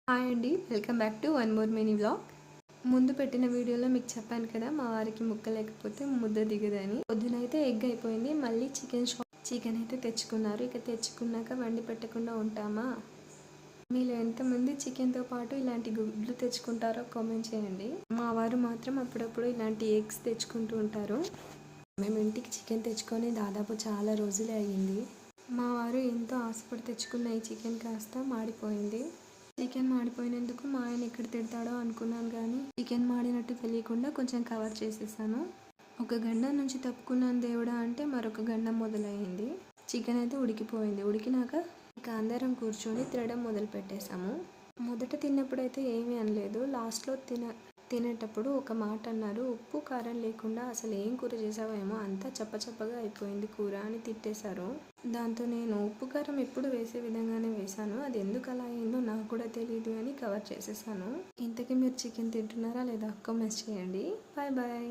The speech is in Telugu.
హాయ్ అండి, welcome back to one more mini vlog. ముందు పెట్టిన వీడియోలో మీకు చెప్పాను కదా, మా వారికి ముక్క లేకపోతే ముద్ద దిగదని. పొద్దునైతే ఎగ్ అయిపోయింది, మళ్ళీ చికెన్ అయితే తెచ్చుకున్నారు. ఇక తెచ్చుకున్నాక వండి పెట్టకుండా ఉంటామా? మీలో ఎంతమంది చికెన్తో పాటు ఇలాంటి గుడ్లు తెచ్చుకుంటారో కామెంట్ చేయండి. మా వారు మాత్రం అప్పుడప్పుడు ఇలాంటి ఎగ్స్ తెచ్చుకుంటూ ఉంటారు. మేము ఇంటికి చికెన్ తెచ్చుకొని దాదాపు చాలా రోజులే అయ్యింది. మా వారు ఎంతో ఆశపడి తెచ్చుకున్న ఈ చికెన్ కాస్త మాడిపోయింది. చికెన్ మాడిపోయినందుకు మా ఆయన ఎక్కడ తిడతాడో అనుకున్నాను, కానీ చికెన్ మాడినట్టు తెలియకుండా కొంచెం కవర్ చేసేసాను. ఒక గండం నుంచి తప్పుకున్నాను దేవుడా అంటే మరొక గండం మొదలయ్యింది. చికెన్ అయితే ఉడికిపోయింది. ఉడికినాక ఇక అందరం కూర్చొని తినడం మొదలు పెట్టేశాము. మొదట తిన్నప్పుడైతే ఏమీ అనలేదు. లాస్ట్లో తినేటప్పుడు ఒక మాట అన్నారు, ఉప్పు కారం లేకుండా అసలు ఏం కూర చేసావేమో, అంతా చప్పచప్పగా అయిపోయింది కూర అని తిట్టేశారు. దాంతో నేను ఉప్పు కారం ఎప్పుడు వేసే విధంగానే వేశాను, అది ఎందుకు అలా అయిందో నాకు కూడా తెలియదు అని కవర్ చేసేసాను. ఇంతకీ మీరు చికెన్ తింటున్నారా లేదా కామెంట్స్ చేయండి. Bye bye.